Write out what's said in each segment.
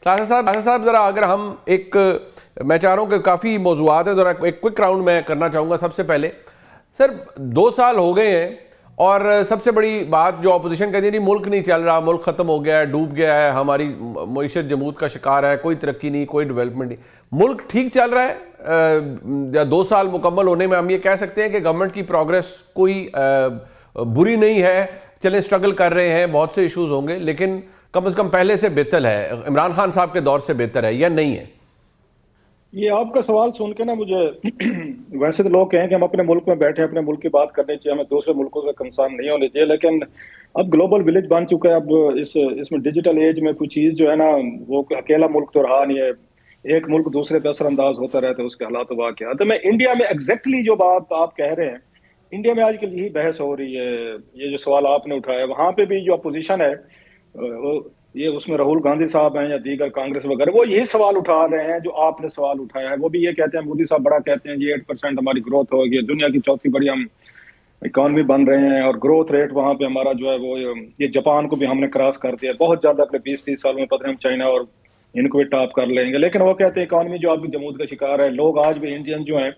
ताहिर साहब ज़रा अगर हम मैं चाह रहा हूँ कि काफ़ी मौज़ूआत है, ज़रा एक क्विक राउंड में करना चाहूँगा। सबसे पहले सर 2 साल हो गए हैं और सबसे बड़ी बात जो अपोजिशन कहती है नहीं मुल्क नहीं चल रहा, मुल्क ख़त्म हो गया है, डूब गया है, हमारी मईशत जमूद का शिकार है, कोई तरक्की नहीं, कोई डेवलपमेंट नहीं। मुल्क ठीक चल रहा है या 2 साल मुकम्मल होने में हम ये कह सकते हैं कि गवर्नमेंट की प्रोग्रेस कोई बुरी नहीं है, चले स्ट्रगल कर रहे हैं, बहुत से इश्यूज होंगे, लेकिन कम से कम पहले से बेहतर है, इमरान खान साहब के दौर से बेहतर है या नहीं है? ये आपका सवाल सुन के ना मुझे वैसे तो लोग कहें कि हम अपने मुल्क में बैठे अपने मुल्क की बात करनी चाहिए, हमें दूसरे मुल्कों से कंसर्न नहीं होनी चाहिए, लेकिन अब ग्लोबल विलेज बन चुका है। अब इसमें डिजिटल एज में कोई चीज जो है ना, वो अकेला मुल्क तो रहा नहीं है। एक मुल्क दूसरे पे असरअंदाज होता रहता है, उसके हालात वाक़यात। तो मैं इंडिया में एग्जैक्टली जो बात आप कह रहे हैं, इंडिया में आजकल यही बहस हो रही है। ये जो सवाल आपने उठाया, वहां पे भी जो अपोजिशन है, ये उसमें राहुल गांधी साहब हैं या दीगर कांग्रेस वगैरह, वो यही सवाल उठा रहे हैं जो आपने सवाल उठाया है। वो भी ये कहते हैं, मोदी साहब बड़ा कहते हैं ये 8% हमारी ग्रोथ होगी, दुनिया की चौथी बड़ी हम इकॉनमी बन रहे हैं, और ग्रोथ रेट वहां पे हमारा जो है वो ये जापान को भी हमने क्रॉस कर दिया बहुत ज्यादा। अगले 20-30 साल में पता नहीं हम चाइना और इनको भी टॉप कर लेंगे। लेकिन वो कहते हैं इकॉनमी जो आपकी जमूद का शिकार है, लोग आज भी इंडियन जो हैं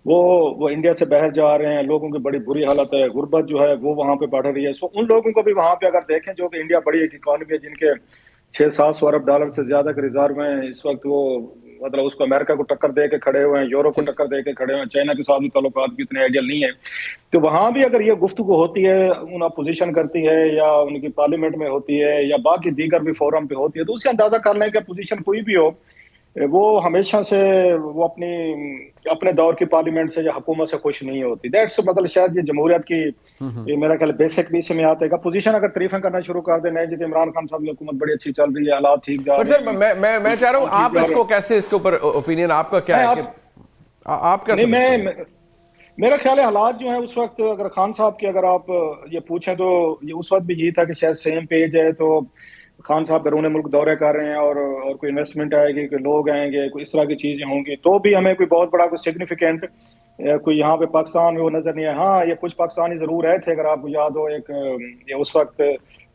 वो इंडिया से बाहर जा रहे हैं, लोगों की बड़ी बुरी हालत है, गुर्बत जो है वो वहां पे बढ़ रही है। सो उन लोगों को भी वहां पे अगर देखें, जो कि इंडिया बड़ी एक इकॉनमी है जिनके 600-700 अरब डॉलर से ज्यादा के रिजर्व हैं इस वक्त, वो मतलब उसको अमेरिका को टक्कर दे के खड़े हुए हैं, यूरोप को टक्कर दे के खड़े हुए हैं, चाइना के साथ भी ताल्लुकात भी इतने आइडियल नहीं है। तो वहां भी अगर ये गुफ्तगू होती है, उन अपोजिशन करती है या उनकी पार्लियामेंट में होती है या बाकी दीगर भी फोरम पे होती है, तो उससे अंदाजा कर लें कि अपोजिशन कोई भी हो, वो हमेशा से वो अपने दौर की पार्लियामेंट से या हुकूमत से खुश नहीं होती। दैट्स मतलब शायद ये जमहूरियत की ये मेरा ख्याल बेसिक भी में आता है। अपोजिशन अगर तारीफें करना शुरू कर दे, नहीं जी इमरान खान साहब की हुकूमत बड़ी अच्छी चल रही है, हालात ठीक जा पर रहे सर हैं, मैं चाह रहा हूँ आप इसको कैसे, इसके ऊपर ओपिनियन आपका क्या है कि आप क्या नहीं समझते हैं? मेरा ख्याल है हालात जो है उस वक्त, अगर खान साहब की अगर आप ये पूछें तो ये उस वक्त भी यही था कि शायद सेम पेज है। तो खान साहब बैरून मुल्क दौरे कर रहे हैं और कोई इन्वेस्टमेंट आएगी, कोई लोग आएंगे, कोई इस तरह की चीजें होंगी, तो भी हमें कोई बहुत बड़ा कोई सिग्निफिकेंट कोई यहाँ पे पाकिस्तान में वो नजर नहीं आया। हाँ, ये कुछ पाकिस्तानी जरूर आए थे, अगर आपको याद हो, एक ये उस वक्त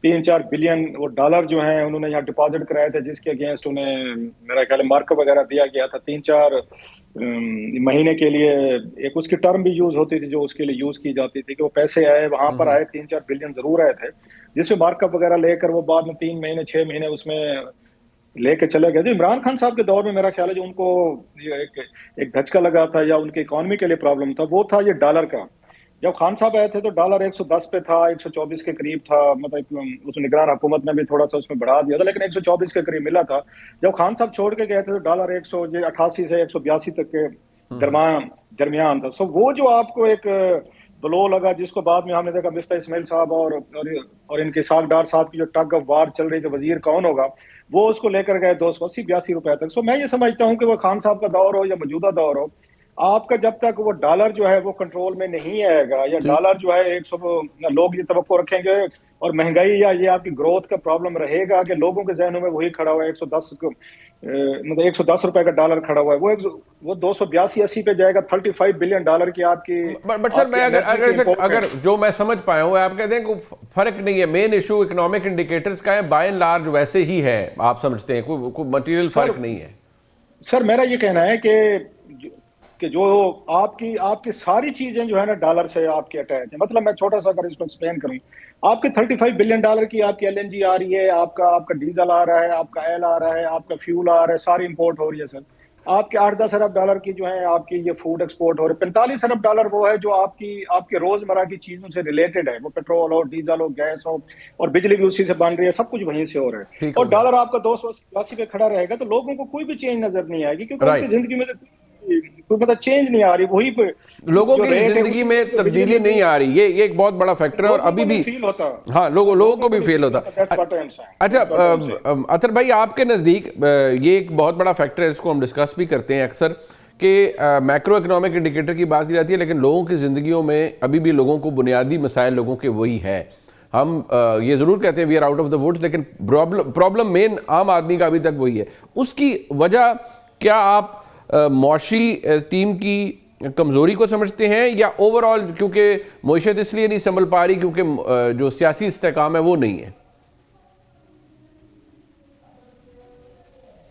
3-4 बिलियन वो डॉलर जो हैं उन्होंने यहाँ डिपॉजिट कराए थे, जिसके अगेंस्ट उन्हें मेरा ख्याल मार्कअप वगैरह दिया गया था 3-4 महीने के लिए। एक उसकी टर्म भी यूज होती थी जो उसके लिए यूज की जाती थी कि वो पैसे आए वहां पर आए, 3-4 बिलियन जरूर आए थे, जिसमें मार्कअप वगैरह लेकर वो बाद में 3 महीने 6 महीने उसमें लेके चले गए। तो इमरान खान साहब के दौर में मेरा ख्याल है जो उनको ये एक धचका लगा था या उनके इकोनॉमी के लिए प्रॉब्लम था, वो था ये डॉलर का। जब खान साहब आए थे तो डॉलर 110 पे था, 124 के करीब था, मतलब उस निगरान हुकूमत ने भी थोड़ा सा उसमें बढ़ा दिया था, लेकिन 124 के करीब मिला था। जब खान साहब छोड़ के गए थे तो डॉलर 188 से 182 तक के दरमियान दरमियान था। सो वो जो आपको एक ब्लो लगा, जिसको बाद में हमने देखा मिफ्ता इस्माइल साहब और इनके साग डार साहब की जो टग ऑफ वार चल रही थी, वजीर कौन होगा, वो उसको लेकर गए 280-82 रुपए तक। सो मैं ये समझता हूँ कि वो खान साहब का दौर हो या मौजूदा दौर हो, आपका जब तक वो डॉलर जो है वो कंट्रोल में नहीं आएगा, या डॉलर जो है 100, लोग ये तवक्को रखेंगे, और महंगाई या ये आपकी ग्रोथ का प्रॉब्लम रहेगा कि लोगों के जहनों में वही खड़ा हुआ है 110 मतलब 110 रुपए का डॉलर खड़ा हुआ है, वो 282-80 पे जाएगा। 35 बिलियन डॉलर की आपकी बट सर मैं अगर जो मैं समझ पाया हूँ, आप कहते हैं कोई फर्क नहीं है, मेन इशू इकोनॉमिक इंडिकेटर्स का है, बाय एंड लार्ज वैसे ही है, आप समझते हैं कोई मटेरियल फर्क नहीं है? सर मेरा ये कहना है कि जो आपकी आपकी सारी चीजें जो है ना डॉलर से आपके अटैच है। मतलब मैं छोटा सा अगर इसको एक्सप्लेन करूं, आपके 35 बिलियन डॉलर की आपकी एलएनजी आ रही है, आपका डीजल आ रहा है, आपका ऑयल आ रहा है, आपका फ्यूल आ रहा है, सारी इंपोर्ट हो रही है सर। आपके 8-10 अरब डॉलर की जो है आपकी ये फूड एक्सपोर्ट हो रही है। 45 अरब डॉलर वो है जो आपके रोजमर्रा की चीजों से रिलेटेड है, वो पेट्रोल हो, डीजल हो, गैस हो, और बिजली भी उसी से बन रही है, सब कुछ वहीं से हो रहा है। और डॉलर आपका 280 पे खड़ा रहेगा तो लोगों को कोई भी चेंज नजर नहीं आएगी, क्योंकि उनकी जिंदगी में कोई पता चेंज नहीं आ रही, वही पे लोगों की जिंदगी में तब्दीली नहीं आ रही। ये एक बहुत बड़ा फैक्टर है और अभी भी फील होता है। हाँ, लोगों को भी फील होता। अच्छा अतर भाई, आपके नज़दीक ये एक बहुत बड़ा फैक्टर है, इसको हम डिस्कस भी करते हैं अक्सर कि मैक्रो इकोनॉमिक इंडिकेटर की बात की जाती है, लेकिन लोगों की ज़िंदगियों में अभी भी लोगों को बुनियादी मसाइल लोगों के वही है। हम ये ज़रूर कहते हैं we are out of the woods, लेकिन प्रॉब्लम मेन आम आदमी का अभी तक वही है। उसकी वजह क्या आप मौशी टीम की कमज़ोरी को समझते हैं, या ओवरऑल क्योंकि मईशत इसलिए नहीं संभल पा रही क्योंकि जो सियासी इस्तेकाम है वो नहीं है?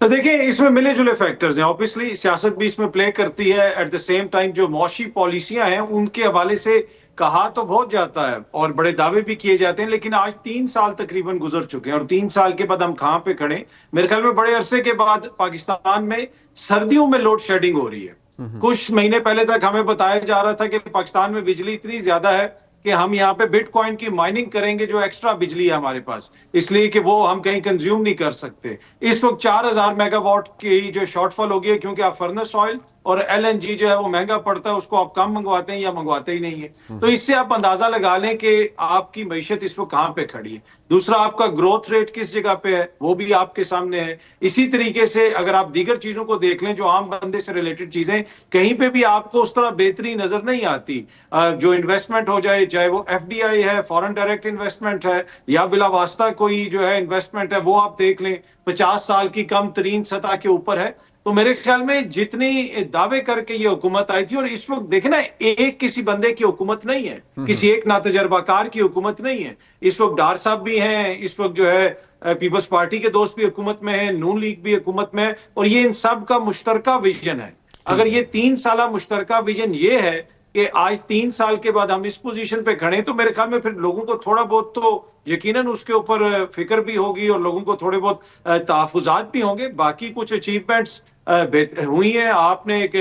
तो देखिए, इसमें मिले जुले फैक्टर्स हैं। ऑब्वियसली सियासत भी इसमें प्ले करती है। एट द सेम टाइम जो मौशी पॉलिसियां हैं उनके हवाले से कहा तो बहुत जाता है और बड़े दावे भी किए जाते हैं, लेकिन आज 3 साल तकरीबन गुजर चुके हैं और 3 साल के बाद हम कहां पे खड़े। मेरे ख्याल में बड़े अरसे के बाद पाकिस्तान में सर्दियों में लोड शेडिंग हो रही है। कुछ महीने पहले तक हमें बताया जा रहा था कि पाकिस्तान में बिजली इतनी ज्यादा है कि हम यहाँ पे बिटकॉइन की माइनिंग करेंगे, जो एक्स्ट्रा बिजली है हमारे पास, इसलिए कि वो हम कहीं कंज्यूम नहीं कर सकते। इस वक्त 4000 मेगावाट की जो शॉर्टफॉल हो गई है, क्योंकि आप फर्नेस ऑयल और एलएनजी जो है वो महंगा पड़ता है, उसको आप कम मंगवाते हैं या मंगवाते ही नहीं है। तो इससे आप अंदाजा लगा लें कि आपकी मईशत इस वक्त कहां पे खड़ी है। दूसरा, आपका ग्रोथ रेट किस जगह पे है वो भी आपके सामने है। इसी तरीके से अगर आप दीगर चीजों को देख लें, जो आम बंदे से रिलेटेड चीजें, कहीं पे भी आपको उस तरह बेहतरी नजर नहीं आती। जो इन्वेस्टमेंट हो जाए, चाहे वो एफडीआई है, फॉरेन डायरेक्ट इन्वेस्टमेंट है, या बिला वास्ता कोई जो है इन्वेस्टमेंट है, वो आप देख लें 50 साल की कम तरीन सतह के ऊपर है। तो मेरे ख्याल में जितनी दावे करके ये हुकूमत आई थी, और इस वक्त देखे ना, एक किसी बंदे की हुकूमत नहीं है, किसी एक नातजर्बाकार की हुकूमत नहीं है। इस वक्त डार साहब भी हैं, इस वक्त जो है पीपल्स पार्टी के दोस्त भी हुकूमत में है, नून लीग भी हुकूमत में है, और ये इन सब का मुश्तरका विजन है। अगर ये 3 साल मुश्तरका विजन ये है कि आज 3 साल के बाद हम इस पोजीशन पे खड़े, तो मेरे ख्याल में फिर लोगों को थोड़ा बहुत तो यकीनन उसके ऊपर फिक्र भी होगी और लोगों को थोड़े बहुत तहफुजात भी होंगे। बाकी कुछ अचीवमेंट्स हुई हैं। आपने एक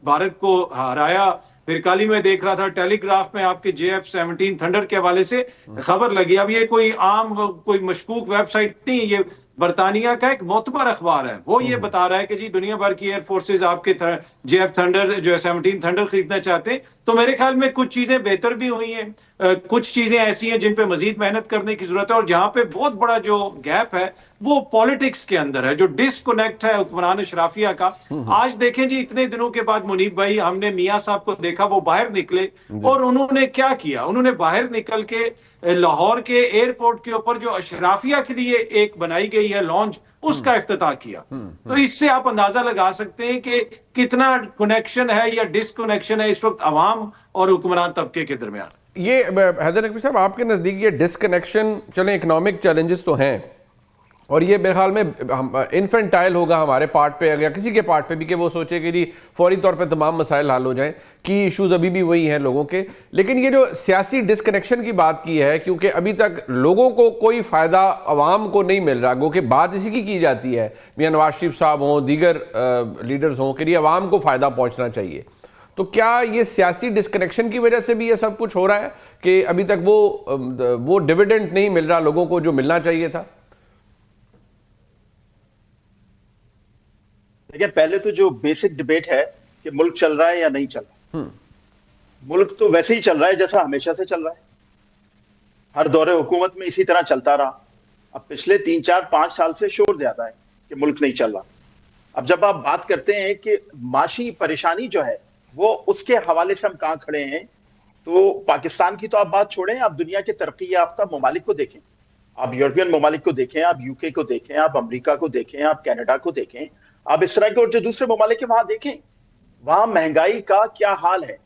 भारत को हराया। फिर कल ही मैं देख रहा था टेलीग्राफ में आपके JF-17 थंडर के हवाले से खबर लगी। अब ये कोई आम कोई मशकूक वेबसाइट नहीं, ये बरतानिया का एक मोतबर अखबार है। वो ये बता रहा है कि जी दुनिया भर की एयर फोर्सेज आपके JF थंडर जो है 17 थंडर खरीदना चाहते हैं। तो मेरे ख्याल में कुछ चीजें बेहतर भी हुई हैं, कुछ चीजें ऐसी हैं जिन पे मजीद मेहनत करने की जरूरत है, और जहां पे बहुत बड़ा जो गैप है वो पॉलिटिक्स के अंदर है, जो डिस्कनेक्ट है हुक्मरान अशराफिया का। आज देखें जी, इतने दिनों के बाद मुनीब भाई, हमने मियां साहब को देखा, वो बाहर निकले और उन्होंने क्या किया, उन्होंने बाहर निकल के लाहौर के एयरपोर्ट के ऊपर जो अशराफिया के लिए एक बनाई गई है लॉन्च, उसका इफ्तिताह किया। तो इससे आप अंदाजा लगा सकते हैं कि कितना कनेक्शन है या डिसकनेक्शन है इस वक्त अवाम और हुक्मरान तबके के दरमियान। ये हैदर नकवी साहब, आपके नज़दीक ये डिसकनेक्शन, चले इकोनॉमिक चैलेंजेस तो हैं, और ये मेरे ख्याल में इन्फेंटाइल होगा हमारे पार्ट पे या किसी के पार्ट पे भी कि वो सोचे कि जी फौरी तौर पे तमाम मसाइल हल हो जाएं, कि इश्यूज अभी भी वही हैं लोगों के। लेकिन ये जो सियासी डिसकनेक्शन की बात की है, क्योंकि अभी तक लोगों को कोई फ़ायदा अवाम को नहीं मिल रहा, क्योंकि बात इसी की जाती है, मियां नवाज शरीफ साहब हों, दीगर लीडर्स हों, कि अवाम को फ़ायदा पहुँचना चाहिए। तो क्या ये सियासी डिसकनेक्शन की वजह से भी ये सब कुछ हो रहा है कि अभी तक वो डिविडेंड नहीं मिल रहा लोगों को जो मिलना चाहिए था? देखिए, पहले तो जो बेसिक डिबेट है कि मुल्क चल रहा है या नहीं चल रहा। मुल्क तो वैसे ही चल रहा है जैसा हमेशा से चल रहा है, हर दौरे हुकूमत में इसी तरह चलता रहा। अब पिछले 3-4-5 साल से शोर ज्यादा है कि मुल्क नहीं चल रहा। अब जब आप बात करते हैं कि माशी परेशानी जो है वो उसके हवाले से हम कहां खड़े हैं, तो पाकिस्तान की तो आप बात छोड़ें, आप दुनिया के तरक्की याफ्ता ममालिक को देखें, आप यूरोपियन ममालिक को देखें, आप यूके को देखें, आप अमेरिका को देखें, आप कनाडा को देखें, आप इस तरह के और जो दूसरे ममालिक है वहां देखें, वहां महंगाई का क्या हाल है।